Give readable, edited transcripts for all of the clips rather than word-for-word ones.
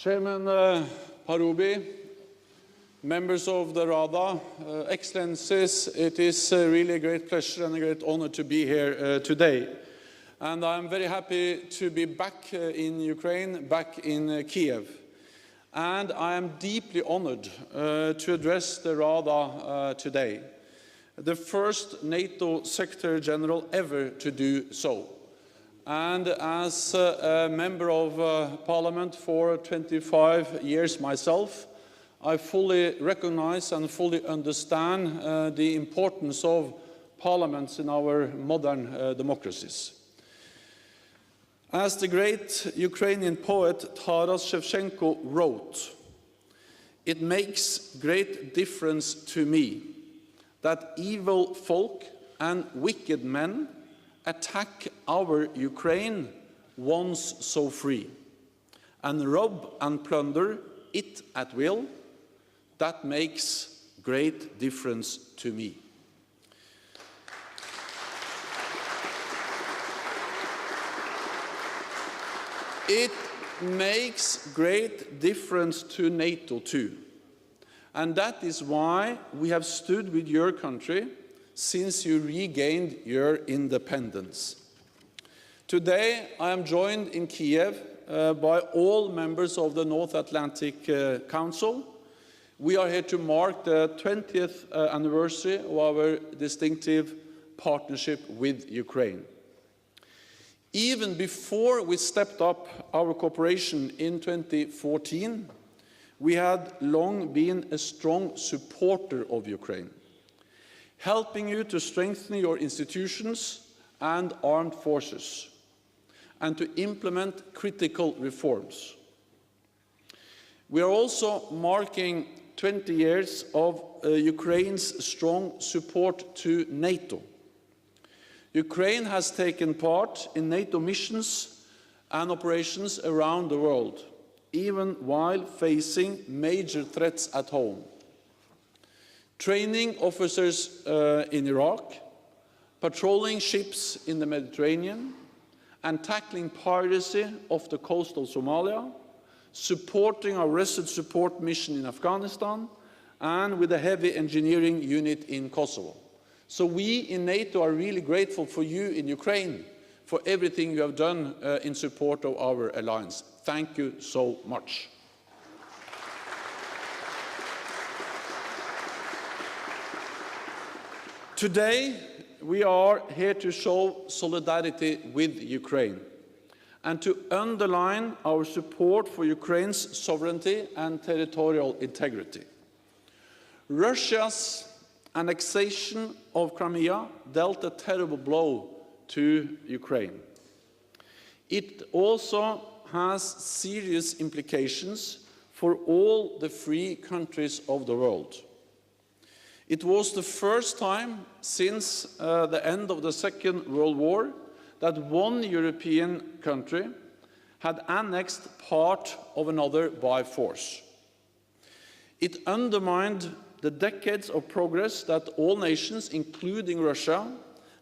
Chairman Parubi, members of the Rada, Excellencies, it is really a great pleasure and a great honor to be here today. And I'm very happy to be back in Ukraine, back in Kiev. And I am deeply honored to address the Rada today, the first NATO Secretary General ever to do so. And as a member of Parliament for 25 years myself, I fully recognize and fully understand the importance of parliaments in our modern democracies. As the great Ukrainian poet Taras Shevchenko wrote, "It makes great difference to me that evil folk and wicked men attack our Ukraine, once so free, and rob and plunder it at will. That makes great difference to me." It makes great difference to NATO too. And that is why we have stood with your country since you regained your independence. Today, I am joined in Kiev by all members of the North Atlantic Council. We are here to mark the 20th anniversary of our distinctive partnership with Ukraine. Even before we stepped up our cooperation in 2014, we had long been a strong supporter of Ukraine, helping you to strengthen your institutions and armed forces, and to implement critical reforms. We are also marking 20 years of Ukraine's strong support to NATO. Ukraine has taken part in NATO missions and operations around the world, even while facing major threats at home. Training officers in Iraq, patrolling ships in the Mediterranean, and tackling piracy off the coast of Somalia, supporting our resolute support mission in Afghanistan, and with a heavy engineering unit in Kosovo. So we in NATO are really grateful for you in Ukraine, for everything you have done in support of our alliance. Thank you so much. Today, we are here to show solidarity with Ukraine and to underline our support for Ukraine's sovereignty and territorial integrity. Russia's annexation of Crimea dealt a terrible blow to Ukraine. It also has serious implications for all the free countries of the world. It was the first time since the end of the Second World War that one European country had annexed part of another by force. It undermined the decades of progress that all nations, including Russia,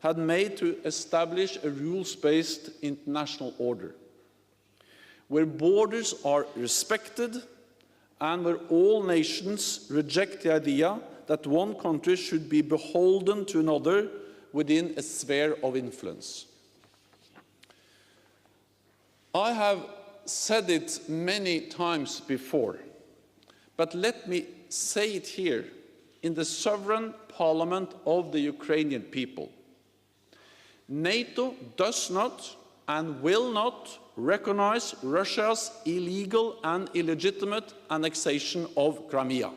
had made to establish a rules-based international order, where borders are respected and where all nations reject the idea that one country should be beholden to another within a sphere of influence. I have said it many times before, but let me say it here in the sovereign parliament of the Ukrainian people. NATO does not and will not recognize Russia's illegal and illegitimate annexation of Crimea.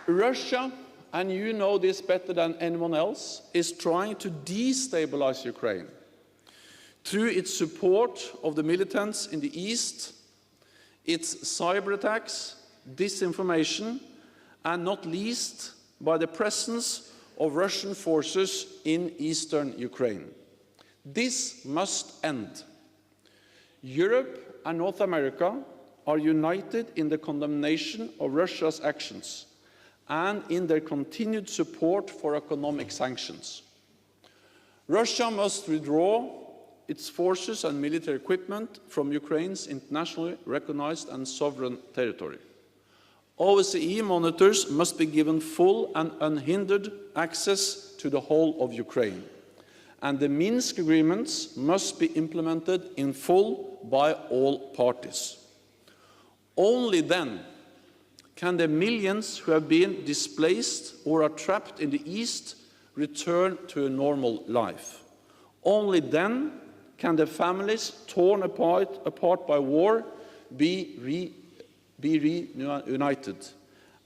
Russia, and you know this better than anyone else, is trying to destabilize Ukraine through its support of the militants in the east, its cyber attacks, disinformation, and not least by the presence of Russian forces in eastern Ukraine. This must end. Europe and North America are united in the condemnation of Russia's actions, and in their continued support for economic sanctions. Russia must withdraw its forces and military equipment from Ukraine's internationally recognized and sovereign territory. OSCE monitors must be given full and unhindered access to the whole of Ukraine, and the Minsk agreements must be implemented in full by all parties. Only then can the millions who have been displaced or are trapped in the East return to a normal life. Only then can the families torn apart by war be reunited.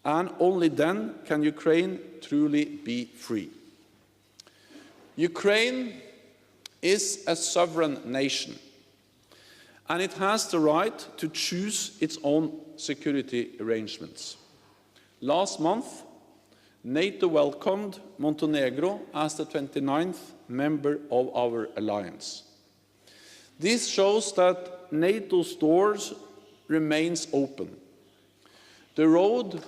And only then can Ukraine truly be free. Ukraine is a sovereign nation, and it has the right to choose its own security arrangements. Last month, NATO welcomed Montenegro as the 29th member of our alliance. This shows that NATO's doors remains open. The road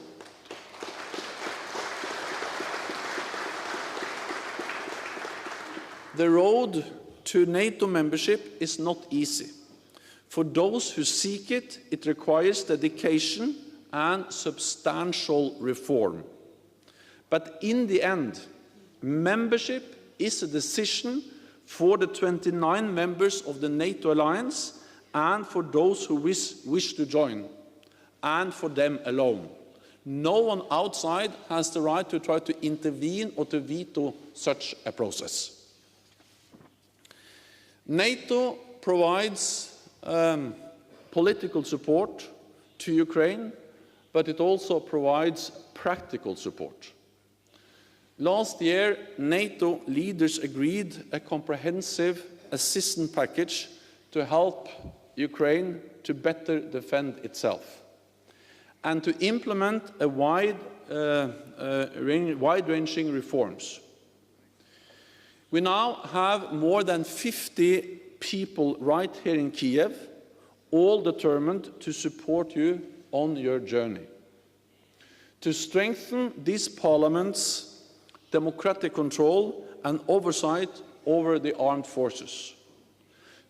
to NATO membership is not easy. For those who seek it, it requires dedication and substantial reform. But in the end, membership is a decision for the 29 members of the NATO alliance and for those who wish to join, and for them alone. No one outside has the right to try to intervene or to veto such a process. NATO provides political support to Ukraine, but it also provides practical support. Last year, NATO leaders agreed a comprehensive assistance package to help Ukraine to better defend itself and to implement a wide-ranging reforms. We now have more than 50 people right here in Kiev, all determined to support you on your journey. To strengthen this Parliament's democratic control and oversight over the armed forces.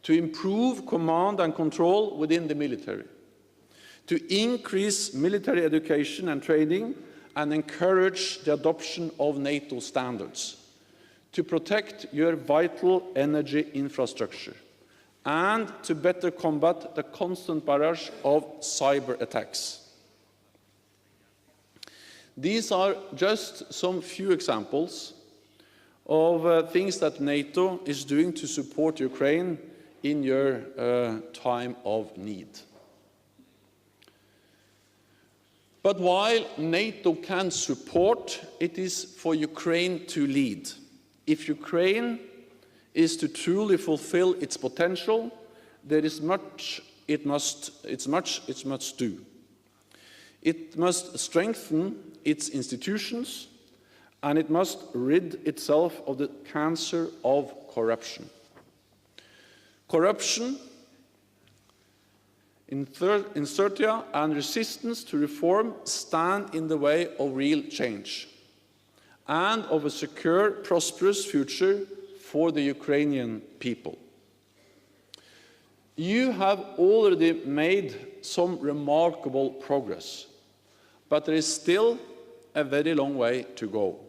To improve command and control within the military. To increase military education and training and encourage the adoption of NATO standards. To protect your vital energy infrastructure. And to better combat the constant barrage of cyber attacks. These are just some few examples of things that NATO is doing to support Ukraine in your time of need. But while NATO can support, it is for Ukraine to lead. If Ukraine is to truly fulfill its potential, there is much it must do. It must strengthen its institutions, and it must rid itself of the cancer of corruption. Corruption, inertia, and resistance to reform stand in the way of real change and of a secure, prosperous future for the Ukrainian people. You have already made some remarkable progress, but there is still a very long way to go.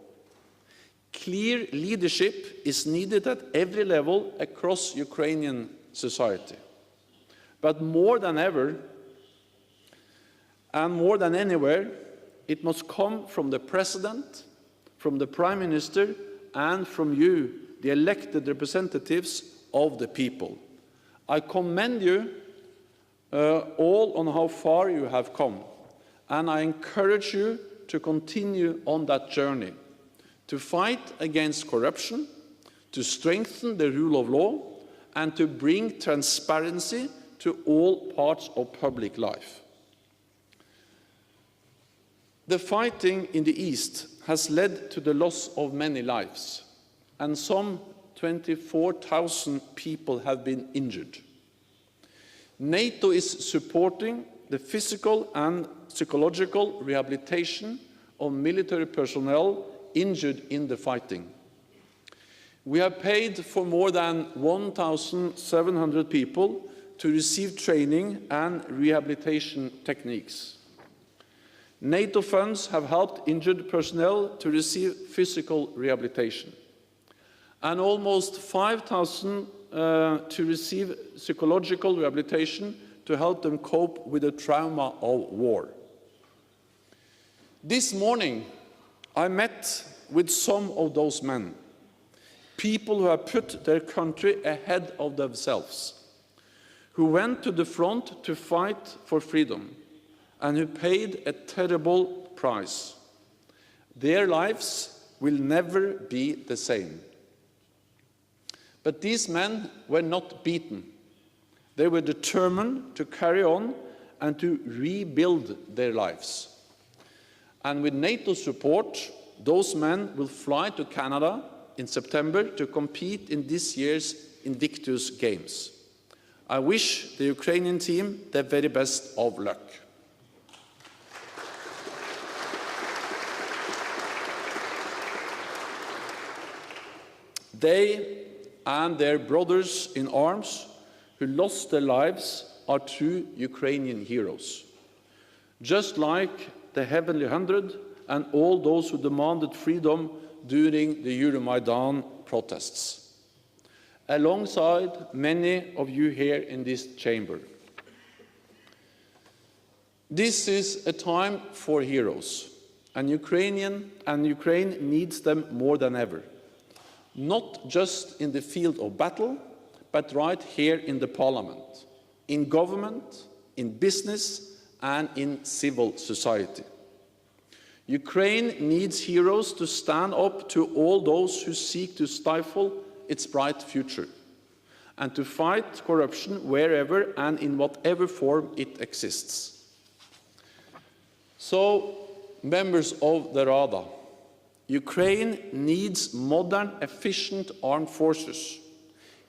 Clear leadership is needed at every level across Ukrainian society. But more than ever, and more than anywhere, it must come from the President, from the Prime Minister, and from you, the elected representatives of the people. I commend you all on how far you have come, and I encourage you to continue on that journey, to fight against corruption, to strengthen the rule of law, and to bring transparency to all parts of public life. The fighting in the East has led to the loss of many lives, and some 24,000 people have been injured. NATO is supporting the physical and psychological rehabilitation of military personnel injured in the fighting. We have paid for more than 1,700 people to receive training and rehabilitation techniques. NATO funds have helped injured personnel to receive physical rehabilitation, and almost 5,000 to receive psychological rehabilitation to help them cope with the trauma of war. This morning, I met with some of those men, people who have put their country ahead of themselves, who went to the front to fight for freedom, and who paid a terrible price. Their lives will never be the same. But these men were not beaten. They were determined to carry on and to rebuild their lives. And with NATO support, those men will fly to Canada in September to compete in this year's Invictus Games. I wish the Ukrainian team the very best of luck. They and their brothers in arms who lost their lives are true Ukrainian heroes, just like the Heavenly Hundred and all those who demanded freedom during the Euromaidan protests, alongside many of you here in this chamber. This is a time for heroes, and Ukraine needs them more than ever. Not just in the field of battle, but right here in the parliament, in government, in business, and in civil society. Ukraine needs heroes to stand up to all those who seek to stifle its bright future, and to fight corruption wherever and in whatever form it exists. So, members of the Rada, Ukraine needs modern, efficient armed forces.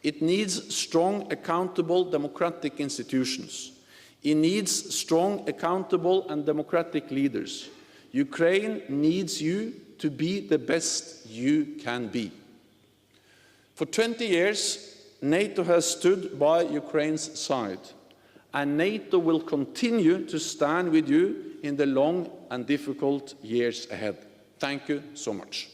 It needs strong, accountable, democratic institutions. It needs strong, accountable, and democratic leaders. Ukraine needs you to be the best you can be. For 20 years, NATO has stood by Ukraine's side, and NATO will continue to stand with you in the long and difficult years ahead. Thank you so much.